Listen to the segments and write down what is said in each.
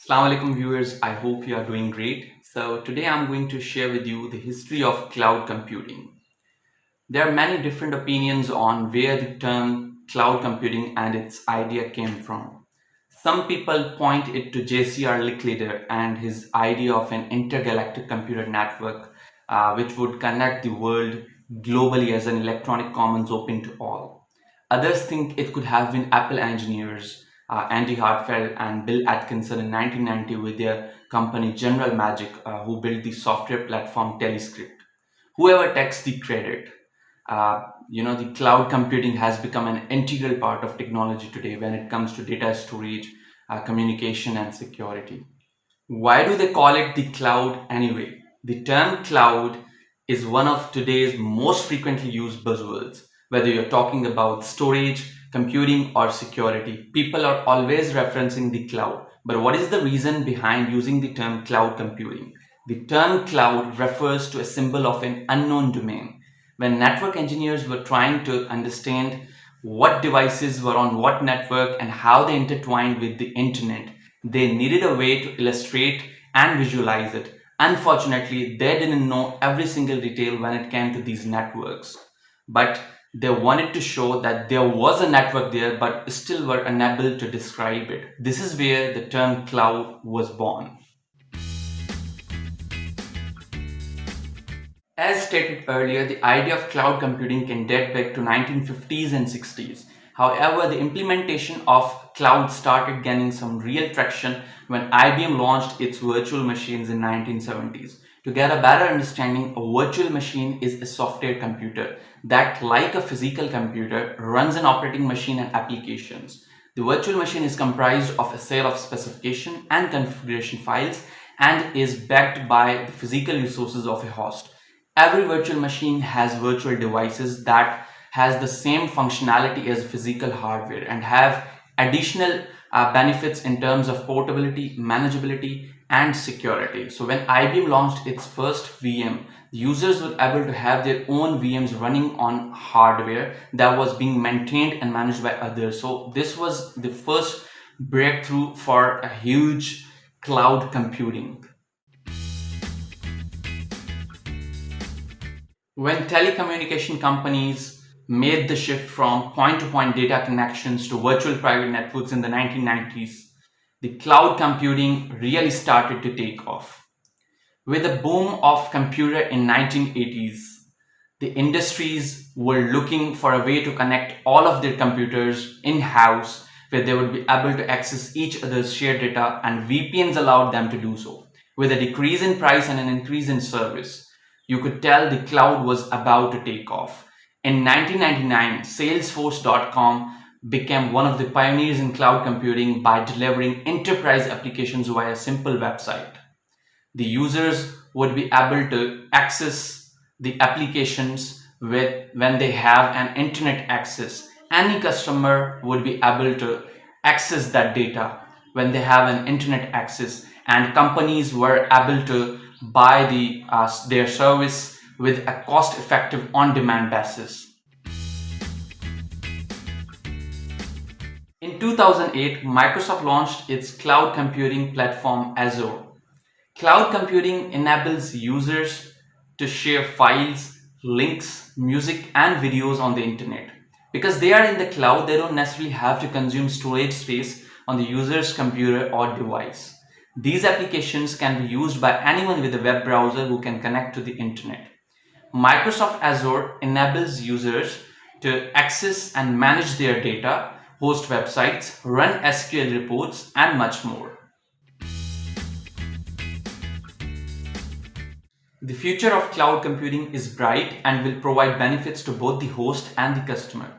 Assalamu alaikum viewers, I hope you are doing great. So today I'm going to share with you the history of cloud computing. There are many different opinions on where the term cloud computing and its idea came from. Some people point it to JCR Licklider and his idea of an intergalactic computer network which would connect the world globally as an electronic commons open to all. Others think it could have been Apple engineers Andy Hartfeld and Bill Atkinson in 1990 with their company General Magic, who built the software platform Telescript. Whoever takes the credit, the cloud computing has become an integral part of technology today when it comes to data storage, communication, and security. Why do they call it the cloud anyway? The term cloud is one of today's most frequently used buzzwords. Whether you're talking about storage, computing, or security, people are always referencing the cloud. But what is the reason behind using the term cloud computing? The term cloud refers to a symbol of an unknown domain. When network engineers were trying to understand what devices were on what network and how they intertwined with the internet, they needed a way to illustrate and visualize it. Unfortunately, they didn't know every single detail when it came to these networks. But they wanted to show that there was a network there, but still were unable to describe it. This is where the term cloud was born. As stated earlier, the idea of cloud computing can date back to 1950s and 60s. However, the implementation of cloud started gaining some real traction when IBM launched its virtual machines in 1970s. To get a better understanding, a virtual machine is a software computer that, like a physical computer, runs an operating machine and applications. The virtual machine is comprised of a set of specification and configuration files and is backed by the physical resources of a host. Every virtual machine has virtual devices that has the same functionality as physical hardware and have additional benefits in terms of portability, manageability, and security. So when IBM launched its first VM, users were able to have their own VMs running on hardware that was being maintained and managed by others. So this was the first breakthrough for a huge cloud computing. When telecommunication companies made the shift from point-to-point data connections to virtual private networks in the 1990s, the cloud computing really started to take off. With the boom of computer in 1980s, the industries were looking for a way to connect all of their computers in-house where they would be able to access each other's shared data, and VPNs allowed them to do so. With a decrease in price and an increase in service, you could tell the cloud was about to take off. In 1999, Salesforce.com became one of the pioneers in cloud computing by delivering enterprise applications via a simple website. The users would be able to access the applications when they have an internet access. Any customer would be able to access that data when they have an internet access, and companies were able to buy their service with a cost-effective on-demand basis. In 2008, Microsoft launched its cloud computing platform Azure. Cloud computing enables users to share files, links, music, and videos on the internet. Because they are in the cloud, they don't necessarily have to consume storage space on the user's computer or device. These applications can be used by anyone with a web browser who can connect to the internet. Microsoft Azure enables users to access and manage their data, host websites, run SQL reports, and much more. The future of cloud computing is bright and will provide benefits to both the host and the customer.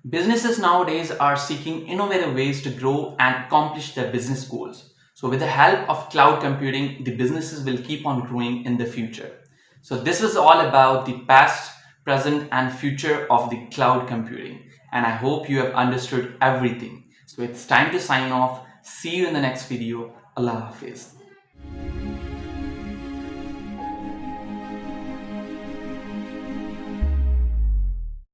Businesses nowadays are seeking innovative ways to grow and accomplish their business goals. So with the help of cloud computing, the businesses will keep on growing in the future. So this was all about the past, present, and future of the cloud computing. And I hope you have understood everything. So it's time to sign off. See you in the next video. Allah Hafiz.